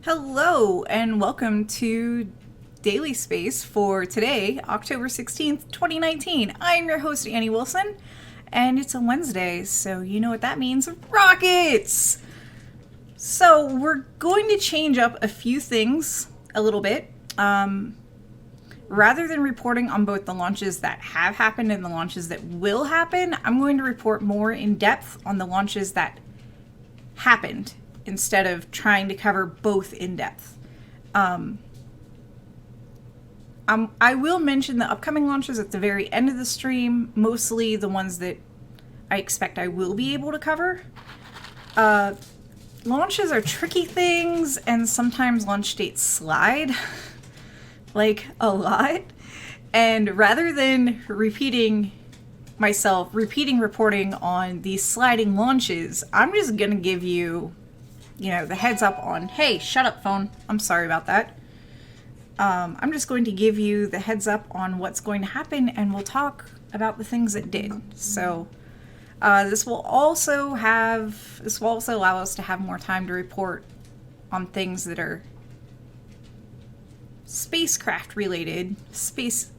Hello and welcome to Daily Space for today, October 16th, 2019. I'm your host, Annie Wilson, and it's a Wednesday, so you know what that means. Rockets! So we're going to change up a few things a little bit. Rather than reporting on both the launches that have happened and the launches that will happen, I'm going to report more in depth on the launches that happened instead of trying to cover both in depth. I will mention the upcoming launches at the very end of the stream, mostly the ones that I expect I will be able to cover. Launches are tricky things, and sometimes launch dates slide, like a lot. And rather than repeating reporting on these sliding launches, I'm just gonna give you the heads up on, hey, shut up phone, I'm sorry about that. I'm just going to give you the heads up on what's going to happen, and we'll talk about the things that did. So this will also allow us to have more time to report on things that are spacecraft related, space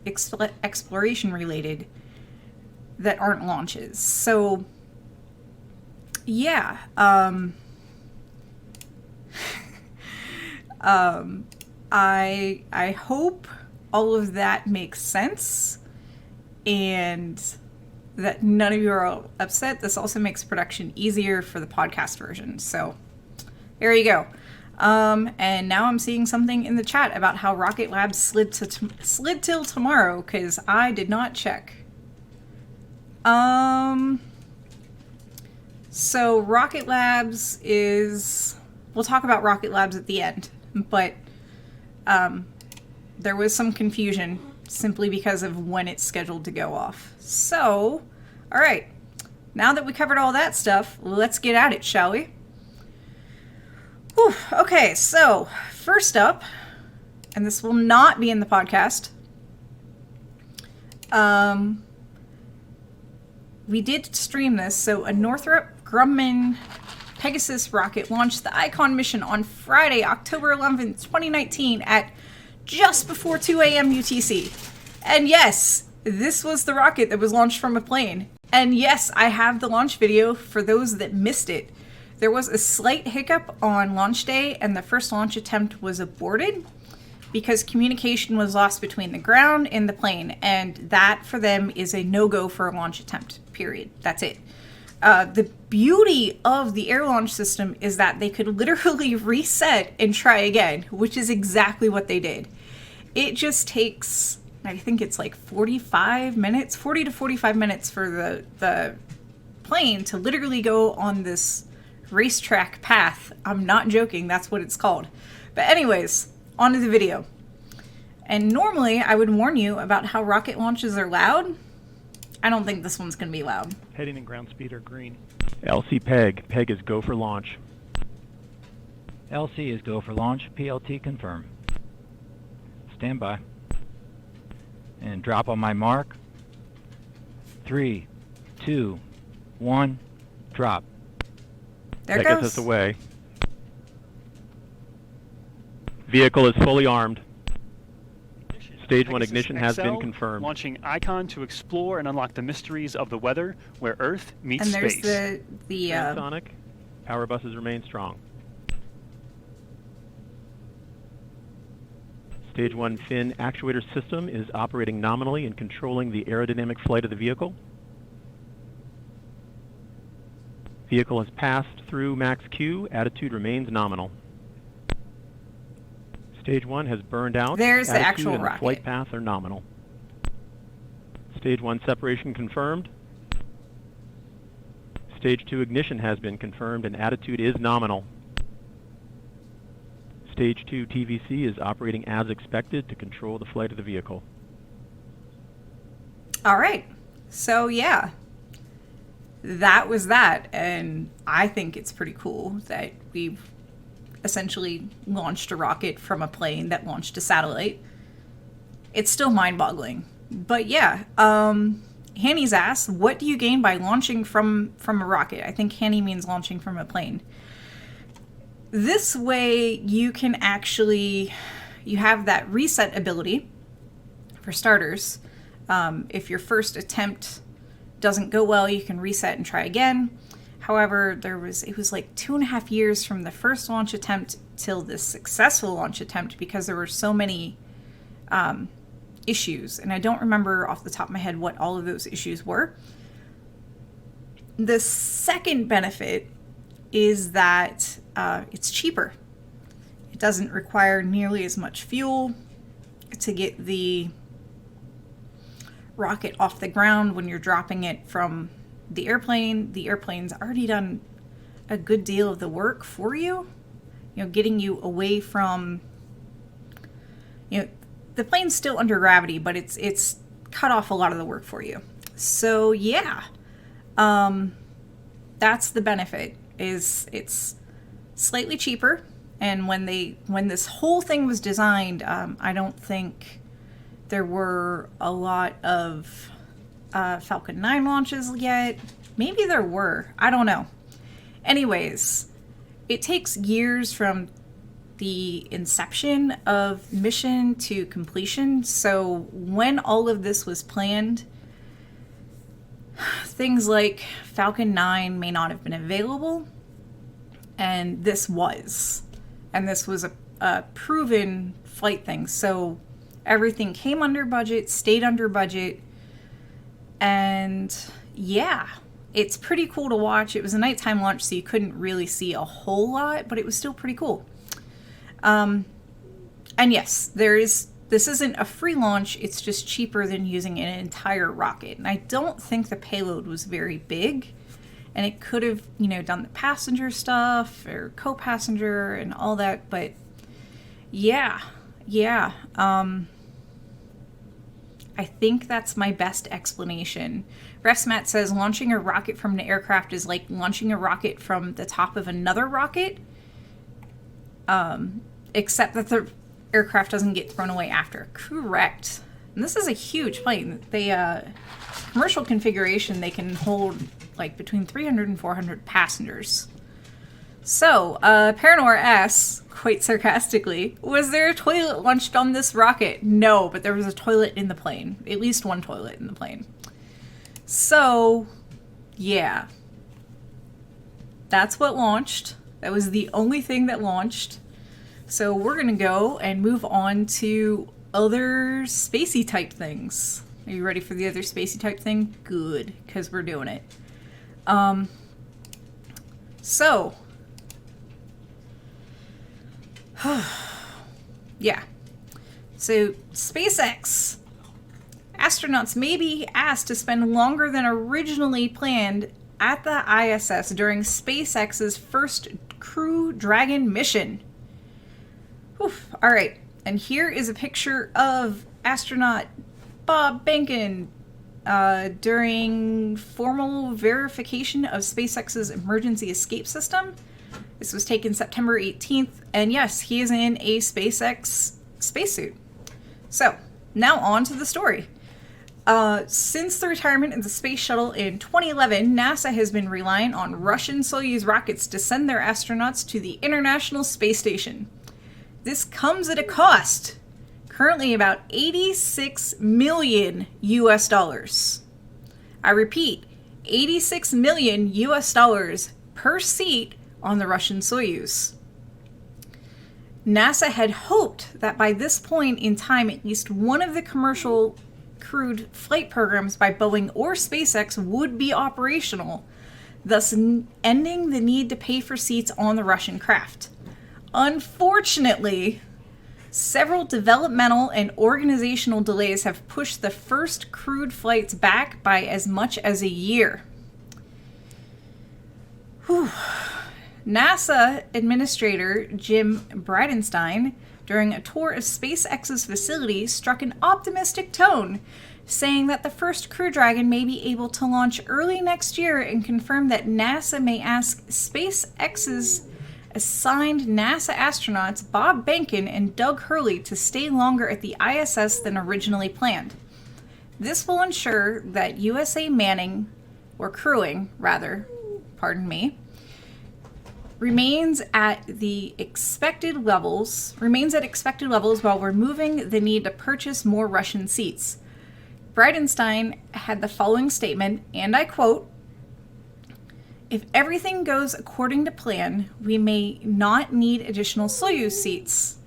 exploration related, that aren't launches. So yeah, I hope all of that makes sense and that none of you are upset. This also makes production easier for the podcast version. So there you go. And now I'm seeing something in the chat about how Rocket Lab slid till tomorrow, because I did not check. So Rocket Labs we'll talk about Rocket Labs at the end, but there was some confusion simply because of when it's scheduled to go off. So, all right, now that we covered all that stuff, let's get at it, shall we? Whew, okay, so first up, and this will not be in the podcast, we did stream this. So a Northrop Grumman Pegasus rocket launched the Icon mission on Friday, October 11th, 2019 at just before 2 a.m. UTC. And yes, this was the rocket that was launched from a plane. And yes, I have the launch video for those that missed it. There was a slight hiccup on launch day, and the first launch attempt was aborted because communication was lost between the ground and the plane. And that, for them, is a no-go for a launch attempt, period. That's it. The beauty of the air launch system is that they could literally reset and try again, which is exactly what they did. It just takes, I think it's like 40 to 45 minutes for the plane to literally go on this racetrack path. I'm not joking, that's what it's called. But anyways, on to the video. And normally I would warn you about how rocket launches are loud. I don't think this one's going to be loud. Heading and ground speed are green. LC Peg. Peg is go for launch. LC is go for launch. PLT confirm. Stand by. And drop on my mark. 3, 2, 1, drop. There it That goes. gets us away. Vehicle is fully armed. Stage 1 ignition has been confirmed. Launching Icon to explore and unlock the mysteries of the weather where Earth meets And there's space. the Sonic. Power buses remain strong. Stage 1 fin actuator system is operating nominally and controlling the aerodynamic flight of the vehicle. Vehicle has passed through max Q. Attitude remains nominal. Stage 1 has burned out. There's the Attitude actual and rocket. flight path are nominal. Stage 1 separation confirmed. Stage 2 ignition has been confirmed and attitude is nominal. Stage 2 TVC is operating as expected to control the flight of the vehicle. All right. So yeah, that was that. And I think it's pretty cool that we've essentially launched a rocket from a plane that launched a satellite. It's still mind-boggling. But yeah, Hanny's asked, what do you gain by launching from a rocket? I think Hanny means launching from a plane. This way you can actually, you have that reset ability for starters. If your first attempt doesn't go well, you can reset and try again. However, it was like 2.5 years from the first launch attempt till the successful launch attempt because there were so many issues. And I don't remember off the top of my head what all of those issues were. The second benefit is that it's cheaper. It doesn't require nearly as much fuel to get the rocket off the ground when you're dropping it from the airplane. The airplane's already done a good deal of the work for you, getting you away from, the plane's still under gravity, but it's cut off a lot of the work for you. So yeah, that's the benefit, is it's slightly cheaper. And when this whole thing was designed, I don't think there were a lot of Falcon 9 launches yet. Maybe there were. I don't know. Anyways, it takes years from the inception of mission to completion. So when all of this was planned, things like Falcon 9 may not have been available. And this was. And this was a proven flight thing. So everything came under budget, stayed under budget. And yeah, it's pretty cool to watch. It was a nighttime launch, so you couldn't really see a whole lot, but it was still pretty cool. And yes, this isn't a free launch. It's just cheaper than using an entire rocket. And I don't think the payload was very big. And it could have, done the passenger stuff or co-passenger and all that. But yeah. I think that's my best explanation. RefsMatt says launching a rocket from an aircraft is like launching a rocket from the top of another rocket, except that the aircraft doesn't get thrown away after. Correct. And this is a huge plane. Commercial configuration, they can hold like between 300 and 400 passengers. So, Paranor asks, quite sarcastically, was there a toilet launched on this rocket? No, but there was a toilet in the plane. At least one toilet in the plane. So, yeah. That's what launched. That was the only thing that launched. So we're going to go and move on to other spacey type things. Are you ready for the other spacey type thing? Good, because we're doing it. Yeah. So, SpaceX. Astronauts may be asked to spend longer than originally planned at the ISS during SpaceX's first Crew Dragon mission. Whew. All right. And here is a picture of astronaut Bob Behnken during formal verification of SpaceX's emergency escape system. This was taken September 18th, and yes, he is in a SpaceX spacesuit. So, now on to the story. Since the retirement of the space shuttle in 2011, NASA has been relying on Russian Soyuz rockets to send their astronauts to the International Space Station. This comes at a cost, currently about 86 million US dollars. I repeat, 86 million US dollars per seat on the Russian Soyuz. NASA had hoped that by this point in time, at least one of the commercial crewed flight programs by Boeing or SpaceX would be operational, thus ending the need to pay for seats on the Russian craft. Unfortunately, several developmental and organizational delays have pushed the first crewed flights back by as much as a year. Whew. NASA Administrator Jim Bridenstine, during a tour of SpaceX's facility, struck an optimistic tone, saying that the first Crew Dragon may be able to launch early next year, and confirmed that NASA may ask SpaceX's assigned NASA astronauts Bob Behnken and Doug Hurley to stay longer at the ISS than originally planned. This will ensure that USA crewing, remains at expected levels while removing the need to purchase more Russian seats. Bridenstine had the following statement, and I quote, "If everything goes according to plan, we may not need additional Soyuz seats.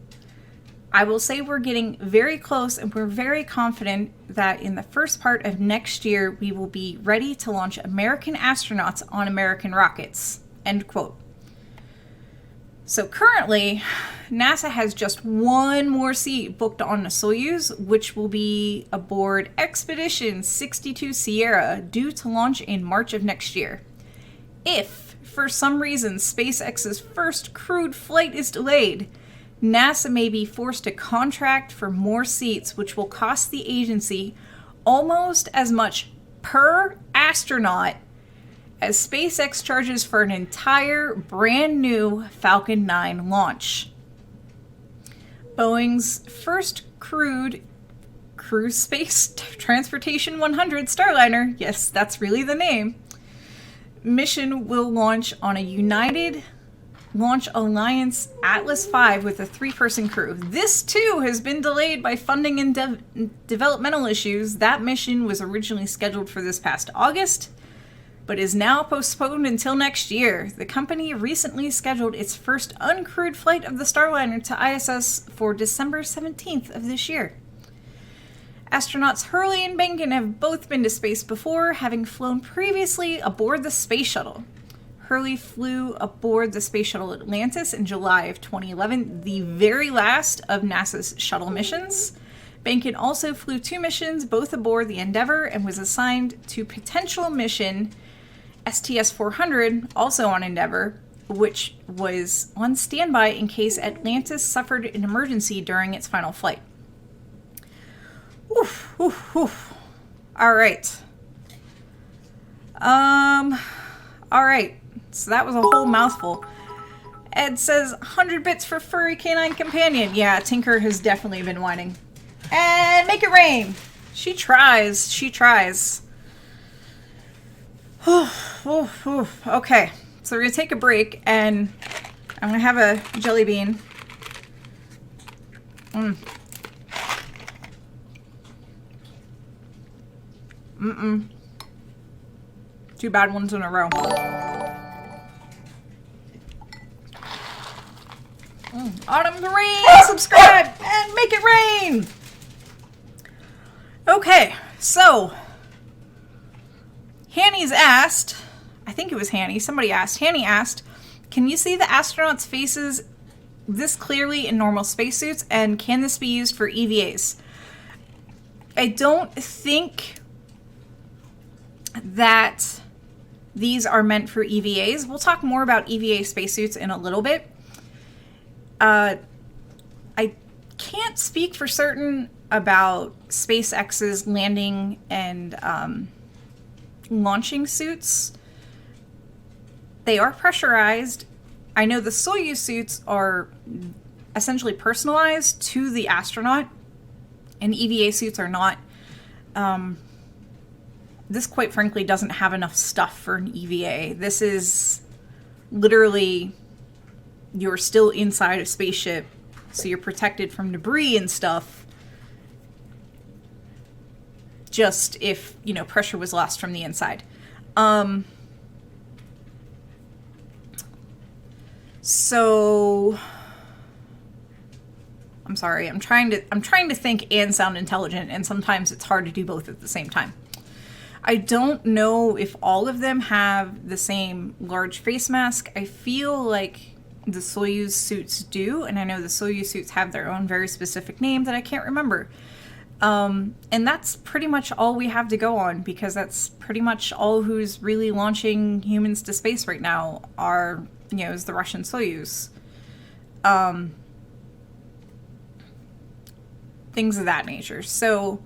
I will say we're getting very close, and we're very confident that in the first part of next year, we will be ready to launch American astronauts on American rockets." End quote. So currently, NASA has just one more seat booked on the Soyuz, which will be aboard Expedition 62 Sierra, due to launch in March of next year. If, for some reason, SpaceX's first crewed flight is delayed, NASA may be forced to contract for more seats, which will cost the agency almost as much per astronaut as SpaceX charges for an entire brand new Falcon 9 launch. Boeing's first crewed Crew Space Transportation 100 Starliner, yes, that's really the name, mission will launch on a United Launch Alliance Atlas V with a 3-person crew. This too has been delayed by funding and developmental issues. That mission was originally scheduled for this past August, but is now postponed until next year. The company recently scheduled its first uncrewed flight of the Starliner to ISS for December 17th of this year. Astronauts Hurley and Benkin have both been to space before, having flown previously aboard the Space Shuttle. Hurley flew aboard the Space Shuttle Atlantis in July of 2011, the very last of NASA's shuttle missions. Benkin also flew 2 missions, both aboard the Endeavour, and was assigned to potential mission STS-400, also on Endeavour, which was on standby in case Atlantis suffered an emergency during its final flight. Oof, oof, oof. All right. All right. So that was a whole mouthful. Ed says, 100 bits for furry canine companion. Yeah, Tinker has definitely been whining. And make it rain. She tries. She tries. Okay, so we're going to take a break, and I'm going to have a jelly bean. Two bad ones in a row. Autumn Rain, subscribe and make it rain. Okay, so Hanny's asked, I think it was Hanny, somebody asked, Hanny asked, can you see the astronauts' faces this clearly in normal spacesuits, and can this be used for EVAs? I don't think that these are meant for EVAs. We'll talk more about EVA spacesuits in a little bit. I can't speak for certain about SpaceX's landing and launching suits. They are pressurized. I know the Soyuz suits are essentially personalized to the astronaut, and EVA suits are not. This, quite frankly, doesn't have enough stuff for an EVA. This is literally, you're still inside a spaceship, so you're protected from debris and stuff. Just if, you know, pressure was lost from the inside. So I'm sorry. I'm trying to think and sound intelligent, and sometimes it's hard to do both at the same time. I don't know if all of them have the same large face mask. I feel like the Soyuz suits do, and I know the Soyuz suits have their own very specific name that I can't remember. And that's pretty much all we have to go on, because that's pretty much all who's really launching humans to space right now are, you know, is the Russian Soyuz. Things of that nature. So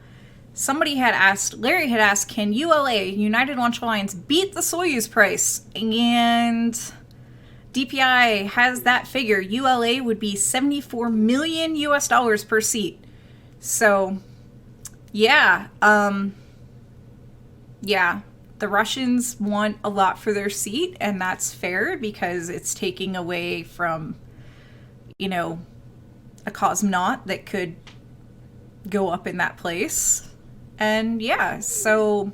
somebody had asked, Larry had asked, can ULA, United Launch Alliance, beat the Soyuz price? And DPI has that figure. ULA would be $74 million US per seat. So, yeah. Yeah. The Russians want a lot for their seat, and that's fair because it's taking away from, you know, a cosmonaut that could go up in that place. And yeah, so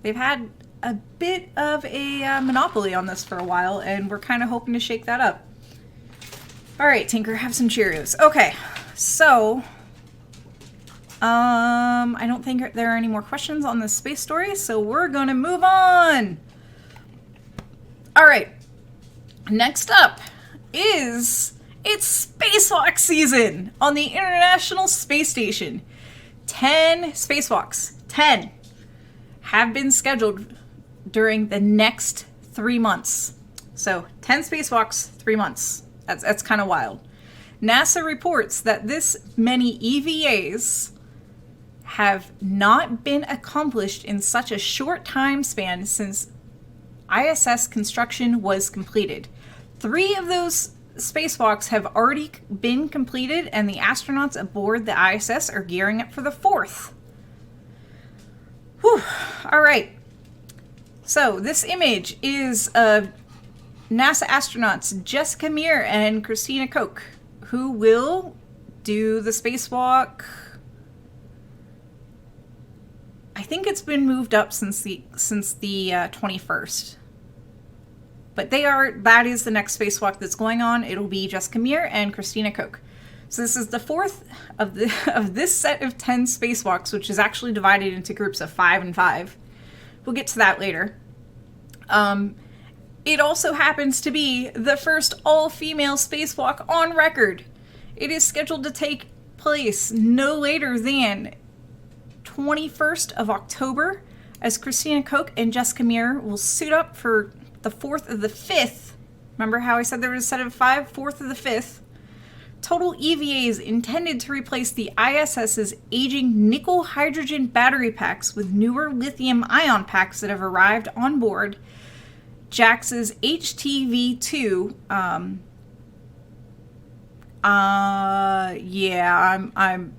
they've had a bit of a monopoly on this for a while, and we're kind of hoping to shake that up. All right, Tinker, have some Cheerios. Okay, so I don't think there are any more questions on this space story, so we're gonna move on. All right, next up is it's spacewalk season on the International Space Station. 10 spacewalks, 10, have been scheduled during the next 3 months. So 10 spacewalks, 3 months. That's kind of wild. NASA reports that this many EVAs have not been accomplished in such a short time span since ISS construction was completed. 3 of those spacewalks have already been completed, and the astronauts aboard the ISS are gearing up for the 4th. Whew. All right. So this image is of NASA astronauts Jessica Meir and Christina Koch, who will do the spacewalk. I think it's been moved up since the 21st. But that is the next spacewalk that's going on. It'll be Jessica Meir and Christina Koch. So this is the 4th of this set of 10 spacewalks, which is actually divided into groups of 5 and 5. We'll get to that later. It also happens to be the first all-female spacewalk on record. It is scheduled to take place no later than 21st of October, as Christina Koch and Jessica Meir will suit up for the 4th of the 5th. Remember how I said there was a set of 5? 4th of the 5th. Total EVAs intended to replace the ISS's aging nickel-hydrogen battery packs with newer lithium-ion packs that have arrived on board JAXA's HTV-2. I'm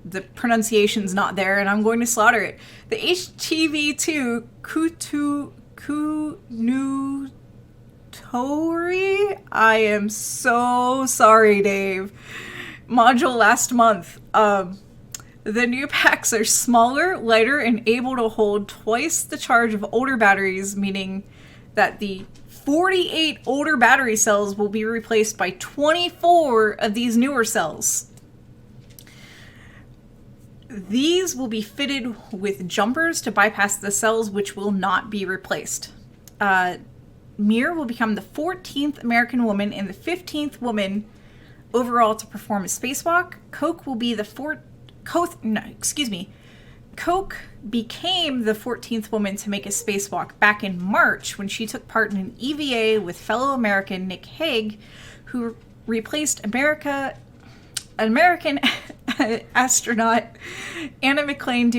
the pronunciation's not there, and I'm going to slaughter it. The HTV-2 Kunutori. I am so sorry, Dave. Module last month. The new packs are smaller, lighter, and able to hold twice the charge of older batteries, meaning that the 48 older battery cells will be replaced by 24 of these newer cells. These will be fitted with jumpers to bypass the cells, which will not be replaced. Meir will become the 14th American woman and the 15th woman overall to perform a spacewalk. Koch became the 14th woman to make a spacewalk back in March when she took part in an EVA with fellow American Nick Hague, who replaced American astronaut Anna McClain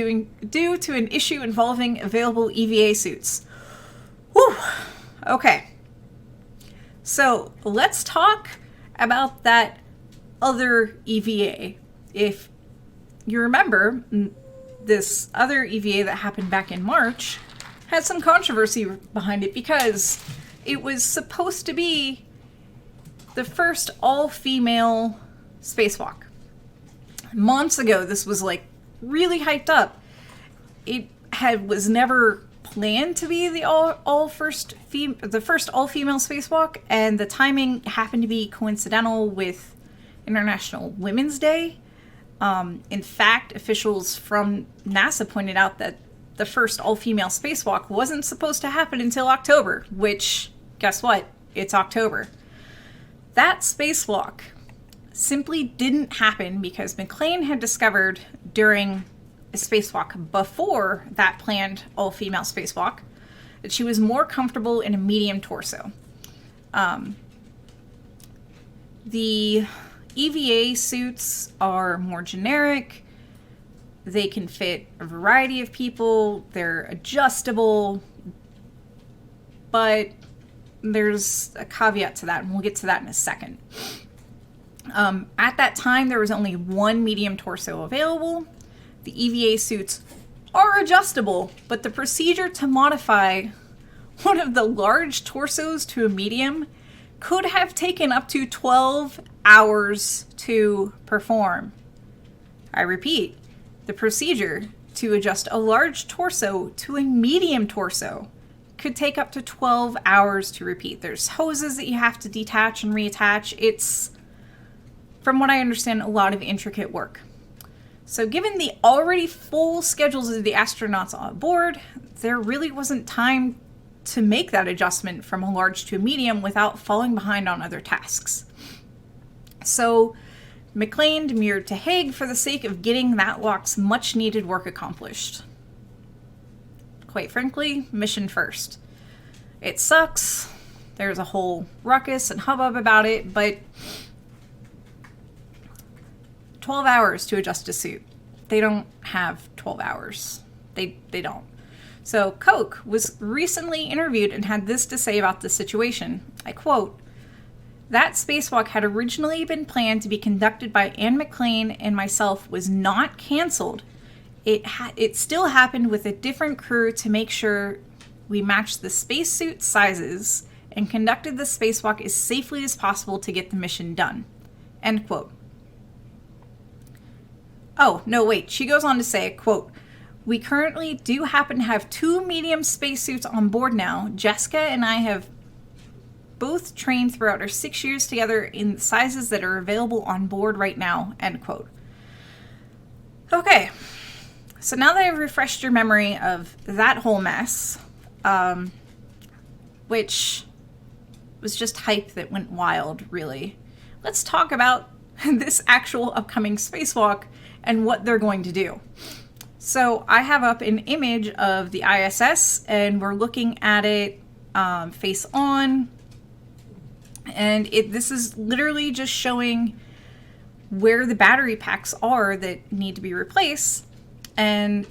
due to an issue involving available EVA suits. Whew. Okay. So let's talk about that other EVA. If you remember, this other EVA that happened back in March had some controversy behind it because it was supposed to be the first all-female spacewalk. Months ago, this was like really hyped up. It was never planned to be the first all-female spacewalk, and the timing happened to be coincidental with International Women's Day. In fact, officials from NASA pointed out that the first all-female spacewalk wasn't supposed to happen until October, which, guess what? It's October. That spacewalk simply didn't happen because McClain had discovered during a spacewalk before that planned all-female spacewalk that she was more comfortable in a medium torso. The EVA suits are more generic. They can fit a variety of people. They're adjustable. But there's a caveat to that, and we'll get to that in a second. At that time, there was only one medium torso available. The EVA suits are adjustable, but the procedure to modify one of the large torsos to a medium could have taken up to 12 hours to perform. I repeat, the procedure to adjust a large torso to a medium torso could take up to 12 hours to repeat. There's hoses that you have to detach and reattach. It's, from what I understand, a lot of intricate work. So given the already full schedules of the astronauts on board, there really wasn't time to make that adjustment from a large to a medium without falling behind on other tasks. So McLean demurred to Hague for the sake of getting Matlock's much needed work accomplished. Quite frankly, mission first. It sucks. There's a whole ruckus and hubbub about it, but 12 hours to adjust a suit. They don't have 12 hours. They don't. So Koch was recently interviewed and had this to say about the situation. I quote, "That spacewalk had originally been planned to be conducted by Anne McLean and myself was not canceled. It still happened with a different crew to make sure we matched the spacesuit sizes and conducted the spacewalk as safely as possible to get the mission done." End quote. Oh, no, wait. She goes on to say, quote, "We currently do happen to have 2 medium spacesuits on board now. Jessica and I have both trained throughout our 6 years together in sizes that are available on board right now." End quote. Okay. So now that I've refreshed your memory of that whole mess, which was just hype that went wild, really, let's talk about this actual upcoming spacewalk and what they're going to do. So I have up an image of the ISS, and we're looking at it face on, and this is literally just showing where the battery packs are that need to be replaced. And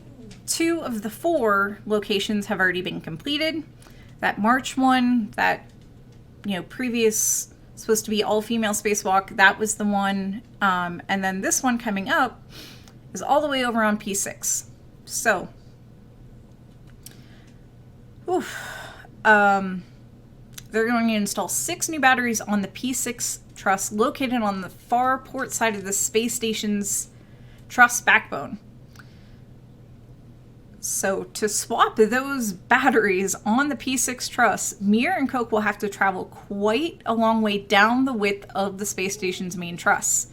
2 of the 4 locations have already been completed. That March one, that previous supposed to be all-female spacewalk, that was the one. And then this one coming up is all the way over on P6. So, they're going to install 6 new batteries on the P6 truss located on the far port side of the space station's truss backbone. So to swap those batteries on the P6 truss, Mir and Koch will have to travel quite a long way down the width of the space station's main truss,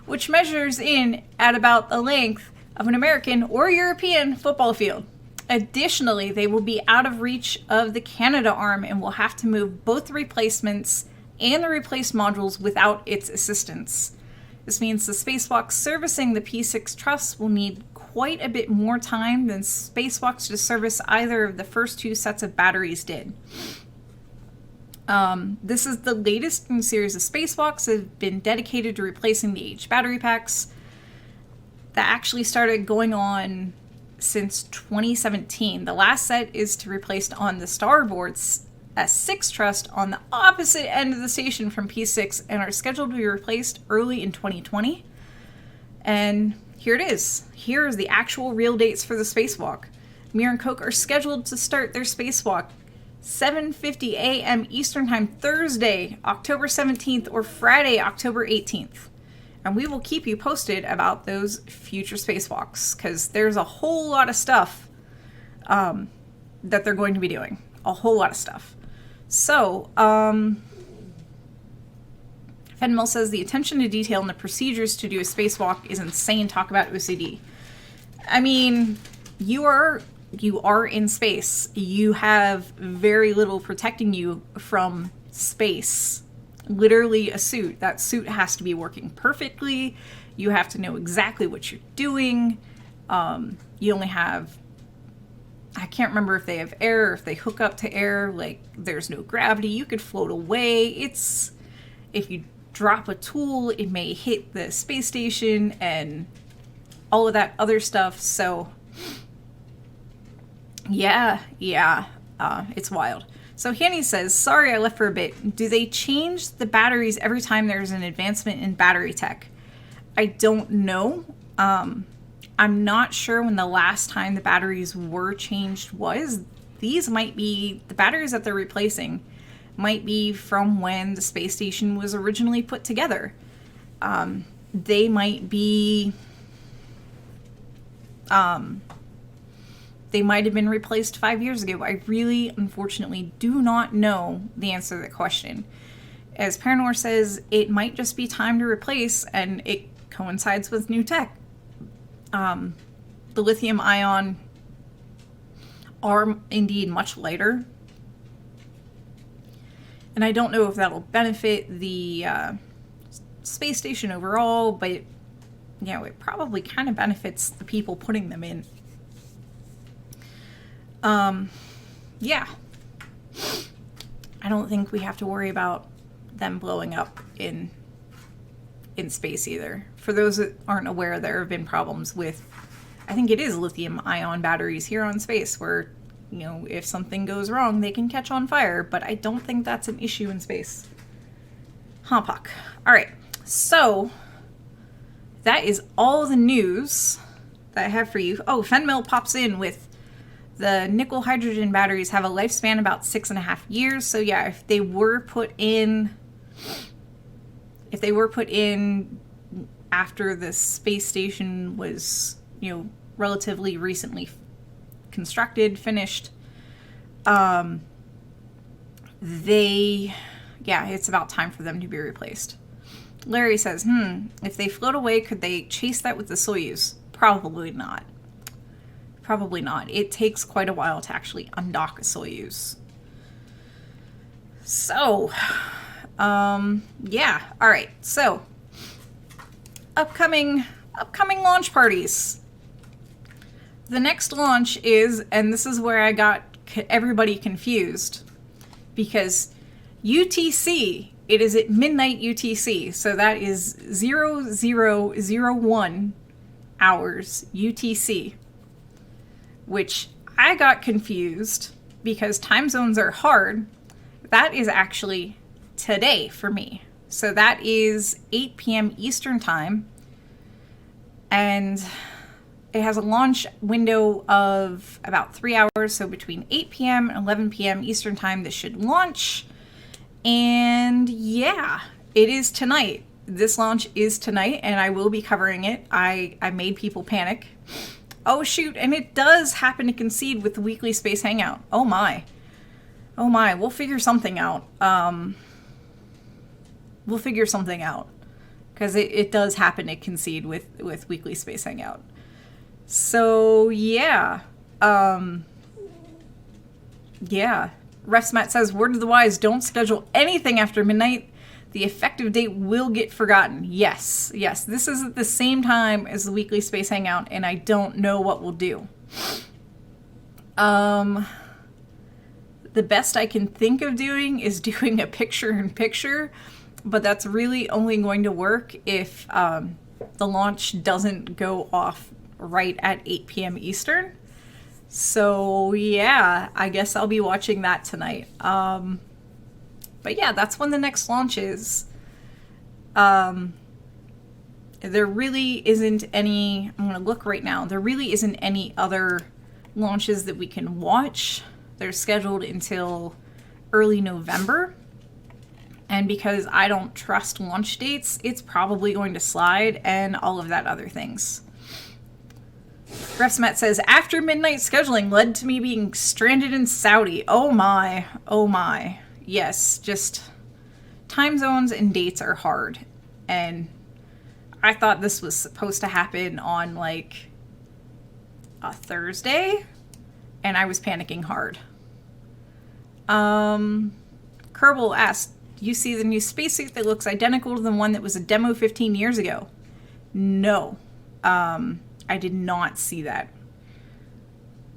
which measures in at about the length of an American or European football field. Additionally, they will be out of reach of the Canada arm and will have to move both the replacements and the replaced modules without its assistance. This means the spacewalk servicing the P6 truss will need quite a bit more time than spacewalks to service either of the first 2 sets of batteries did. This is the latest in a series of spacewalks that have been dedicated to replacing the aged battery packs that actually started going on since 2017. The last set is to replace on the starboard S6 truss on the opposite end of the station from P6 and are scheduled to be replaced early in 2020. And here it is. Here is the actual real dates for the spacewalk. Mir and Koch are scheduled to start their spacewalk 7:50 a.m. Eastern Time Thursday, October 17th or Friday, October 18th. And we will keep you posted about those future spacewalks because there's a whole lot of stuff that they're going to be doing. A whole lot of stuff. So, Fenmel says the attention to detail and the procedures to do a spacewalk is insane. Talk about OCD. I mean, you are in space. You have very little protecting you from space. Literally a suit. That suit has to be working perfectly. You have to know exactly what you're doing. You only have, I can't remember if they have air or if they hook up to air. Like, there's no gravity. You could float away. If you drop a tool, it may hit the space station and all of that other stuff. So yeah, it's wild. So Hanny says, sorry I left for a bit. Do they change the batteries every time there's an advancement in battery tech? I don't know. I'm not sure when the last time the batteries were changed was. These might be, the batteries that they're replacing might be from when the space station was originally put together. They might be, they might have been replaced 5 years ago. I really, unfortunately, do not know the answer to that question. As Paranor says, it might just be time to replace, and it coincides with new tech. The lithium ion are indeed much lighter. And I don't know if that'll benefit the space station overall, but you know, it probably kind of benefits the people putting them in. Yeah. I don't think we have to worry about them blowing up in space either. For those that aren't aware, there have been problems with, I think it is lithium ion batteries here on space where, you know, if something goes wrong, they can catch on fire, but I don't think that's an issue in space. Huh, Puck. All right, so that is all the news that I have for you. Oh, Fenmil pops in with the nickel hydrogen batteries have a lifespan about 6.5 years. So yeah, if they were put in after the space station was, you know, relatively recently constructed, finished, it's about time for them to be replaced. Larry says, if they float away, could they chase that with the Soyuz? Probably not. Probably not. It takes quite a while to actually undock a Soyuz. So, yeah. All right. So, upcoming launch parties. The next launch is, and this is where I got everybody confused, because UTC, it is at midnight UTC. So that is 0001 hours UTC. Which I got confused because time zones are hard. That is actually today for me. So that is 8 p.m. Eastern time. And it has a launch window of about 3 hours. So between 8 p.m. and 11 p.m. Eastern time, this should launch. And yeah, it is tonight. This launch is tonight, and I will be covering it. I made people panic. Oh shoot, and it does happen to concede with the weekly space hangout. Oh my. Oh my, we'll figure something out. We'll figure something out. Because it does happen to concede with weekly space hangout. So yeah. Yeah. Refsmat says, word of the wise, don't schedule anything after midnight. The effective date will get forgotten. Yes, yes. This is at the same time as the weekly space hangout, and I don't know what we'll do. The best I can think of doing is doing a picture-in-picture, but that's really only going to work if the launch doesn't go off right at 8 p.m. Eastern. So yeah, I guess I'll be watching that tonight. But yeah, that's when the next launch is. There really isn't any, I'm going to look right now, there really isn't any other launches that we can watch. They're scheduled until early November. And because I don't trust launch dates, it's probably going to slide and all of that other things. Refsmat says, after midnight scheduling led to me being stranded in Saudi. Oh my, oh my. Yes, just time zones and dates are hard. And I thought this was supposed to happen on like a Thursday, and I was panicking hard. Kerbal asked, do you see the new spacesuit that looks identical to the one that was a demo 15 years ago? No. I did not see that.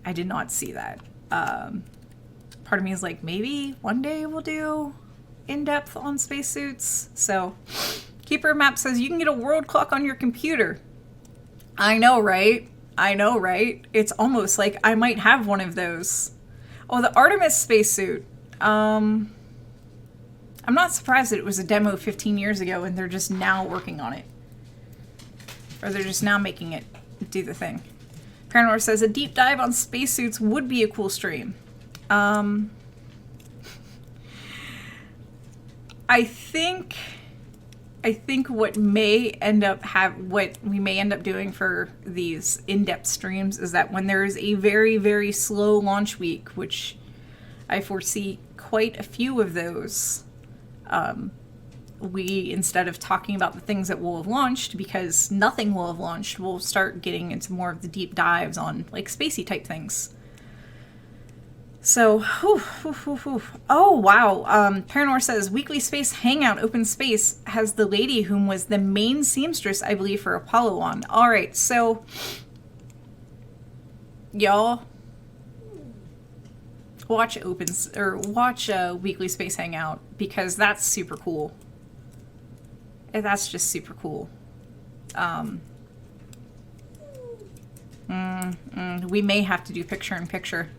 I did not see that. Part of me is like, maybe one day we'll do in-depth on spacesuits. So, Keeper Map says, you can get a world clock on your computer. I know, right? I know, right? It's almost like I might have one of those. Oh, the Artemis spacesuit. I'm not surprised that it was a demo 15 years ago and they're just now working on it. Or they're just now making it do the thing. Paranor says a deep dive on spacesuits would be a cool stream. I think what we may end up doing for these in-depth streams is that when there is a very, very slow launch week, which I foresee quite a few of those, we, instead of talking about the things that will have launched, because nothing will have launched, we'll start getting into more of the deep dives on like spacey type things. So, oh wow, Paranor says, Weekly Space Hangout Open Space has the lady whom was the main seamstress, I believe, for Apollo on. Alright, so, y'all, watch Weekly Space Hangout, because that's super cool. That's just super cool. We may have to do picture-in-picture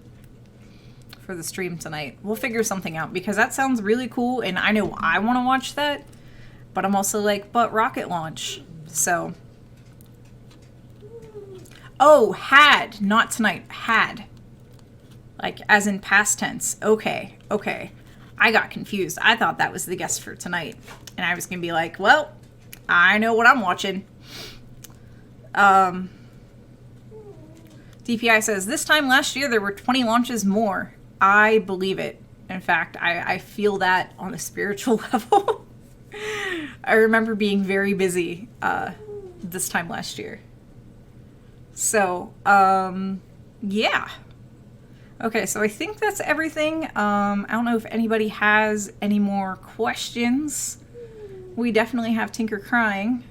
for the stream tonight. We'll figure something out, because that sounds really cool, and I know I want to watch that, but I'm also like, but rocket launch. So, oh, had, not tonight, had, like as in past tense. Okay, I got confused. I thought that was the guest for tonight, and I was gonna be like, well, I know what I'm watching. DPI says, this time last year there were 20 launches more. I believe it. In fact, I feel that on a spiritual level. I remember being very busy this time last year. So, yeah. Okay, so I think that's everything. I don't know if anybody has any more questions. We definitely have Tinker crying.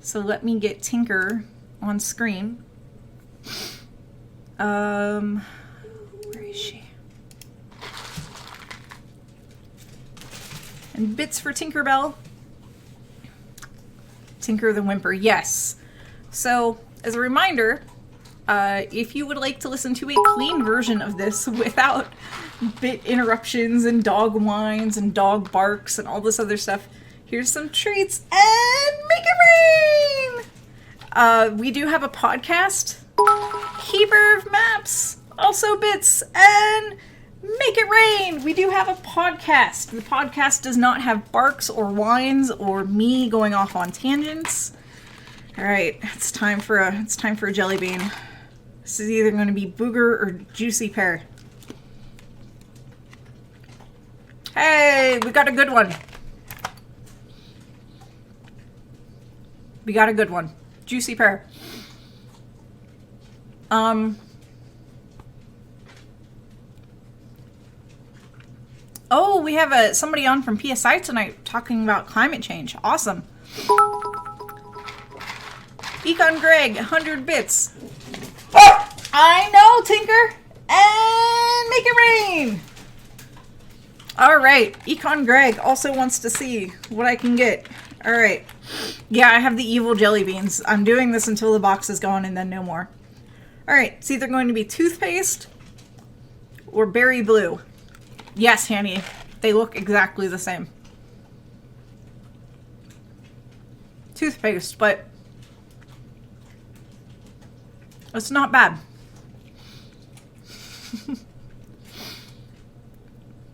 So let me get Tinker on screen. Where is she? And bits for Tinkerbell. Tinker the Whimper, yes. So, as a reminder, if you would like to listen to a clean version of this without bit interruptions and dog whines and dog barks and all this other stuff, here's some treats and make it rain! We do have a podcast, Keeper of Maps, also bits, and Make It Rain! We do have a podcast. The podcast does not have barks or whines or me going off on tangents. Alright, it's time for a jelly bean. This is either going to be booger or juicy pear. Hey, we got a good one. We got a good one. Juicy pear. Oh, we have somebody on from PSI tonight talking about climate change. Awesome. Econ Greg, 100 bits. I know, Tinker! And make it rain! Alright, Econ Greg also wants to see what I can get. Alright. Yeah, I have the evil jelly beans. I'm doing this until the box is gone and then no more. Alright, it's either going to be toothpaste or berry blue. Yes, Hanny. They look exactly the same. Toothpaste, but it's not bad.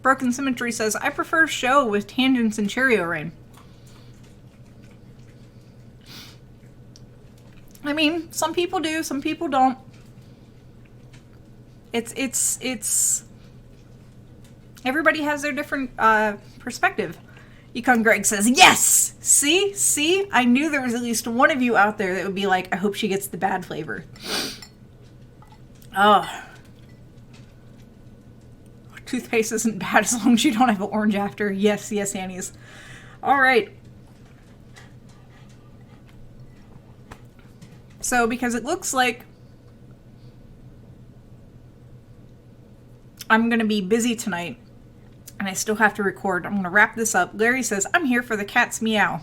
Broken Symmetry says, I prefer show with tangents and Cheerio rain. I mean, some people do, some people don't. It's everybody has their different perspective. Econ Greg says, yes! See? I knew there was at least one of you out there that would be like, I hope she gets the bad flavor. Oh. Toothpaste isn't bad as long as you don't have an orange after. Yes, Annie's. Alright. So, because it looks like I'm going to be busy tonight, and I still have to record, I'm going to wrap this up. Larry says, I'm here for the cat's meow.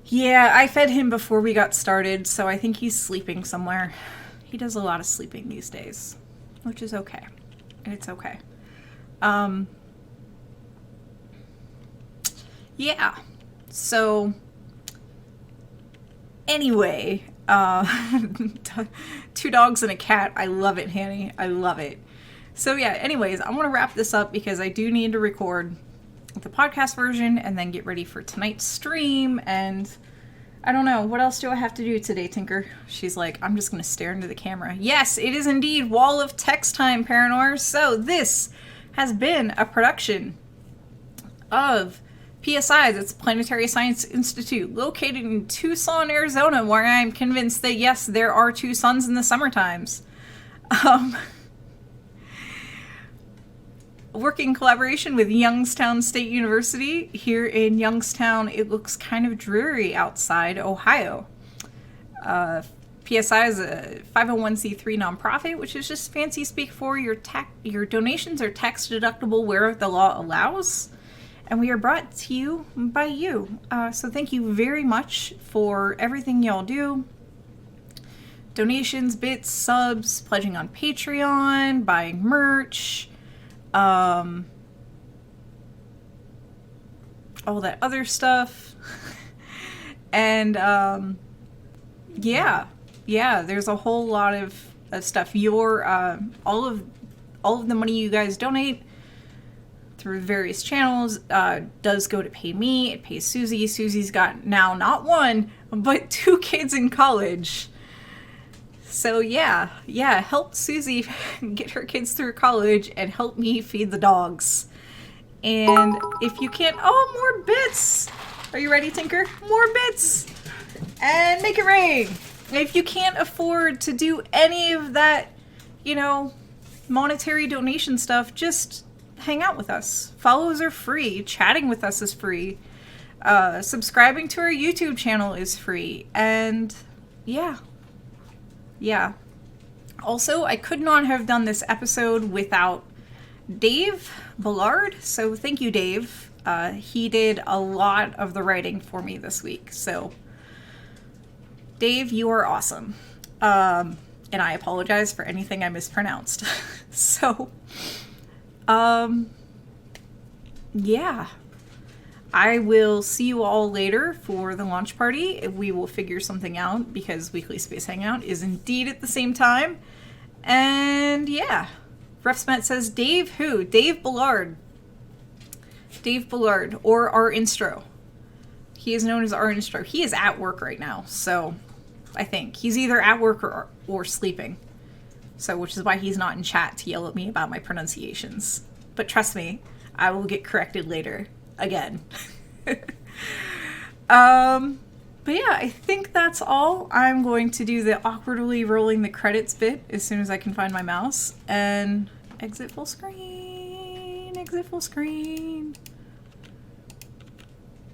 Yeah, I fed him before we got started, so I think he's sleeping somewhere. He does a lot of sleeping these days, which is okay. It's okay. Yeah. So, anyway, 2 dogs and a cat. I love it, Hanny. I love it. So yeah, anyways, I'm going to wrap this up because I do need to record the podcast version and then get ready for tonight's stream. And I don't know, what else do I have to do today, Tinker? She's like, I'm just going to stare into the camera. Yes, it is indeed Wall of Text time, Paranors. So this has been a production of PSI, that's Planetary Science Institute, located in Tucson, Arizona, where I'm convinced that, yes, there are 2 suns in the summer times. Working in collaboration with Youngstown State University. Here in Youngstown, it looks kind of dreary outside Ohio. PSI is a 501c3 nonprofit, which is just fancy speak for your donations are tax deductible where the law allows. And we are brought to you by you. So thank you very much for everything y'all do. Donations, bits, subs, pledging on Patreon, buying merch, all that other stuff. And yeah, there's a whole lot of stuff. Your all of the money you guys donate through various channels does go to pay me. It pays Susie. Susie's got now not 1 but 2 kids in college. So yeah, help Susie get her kids through college and help me feed the dogs. And if you can't, more bits. Are you ready, Tinker? More bits. And make it rain. If you can't afford to do any of that, monetary donation stuff, just hang out with us. Follows are free. Chatting with us is free. Subscribing to our YouTube channel is free. And yeah. Also, I could not have done this episode without Dave Ballard. So thank you, Dave. He did a lot of the writing for me this week. So Dave, you are awesome. And I apologize for anything I mispronounced. So yeah, I will see you all later for the launch party. We will figure something out because Weekly Space Hangout is indeed at the same time. And yeah, Refsmet says, Dave who? Dave Ballard. Dave Ballard, or our Instro. He is known as our Instro. He is at work right now, so I think he's either at work or sleeping. So, which is why he's not in chat to yell at me about my pronunciations. But trust me, I will get corrected later. Again. But yeah, I think that's all. I'm going to do the awkwardly rolling the credits bit as soon as I can find my mouse. And exit full screen. Exit full screen.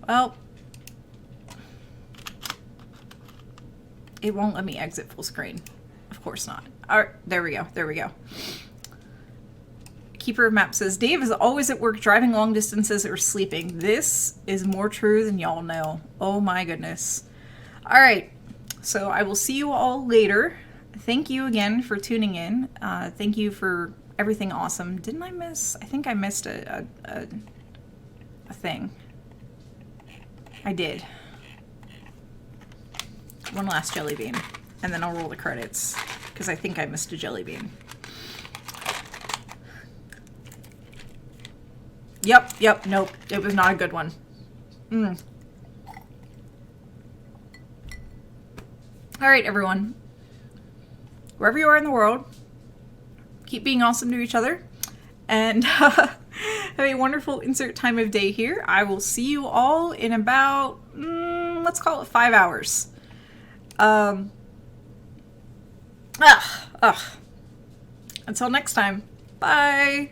Well, it won't let me exit full screen. Of course not. Alright, there we go. There we go. Keeper of Map says, Dave is always at work driving long distances or sleeping. This is more true than y'all know. Oh my goodness. Alright, so I will see you all later. Thank you again for tuning in. Thank you for everything awesome. Didn't I miss? I think I missed a thing. I did. One last jelly bean. And then I'll roll the credits. Because I think I missed a jelly bean. Yep, nope. It was not a good one. Alright, everyone. Wherever you are in the world, keep being awesome to each other. And have a wonderful insert time of day here. I will see you all in about, let's call it 5 hours. Until next time. Bye.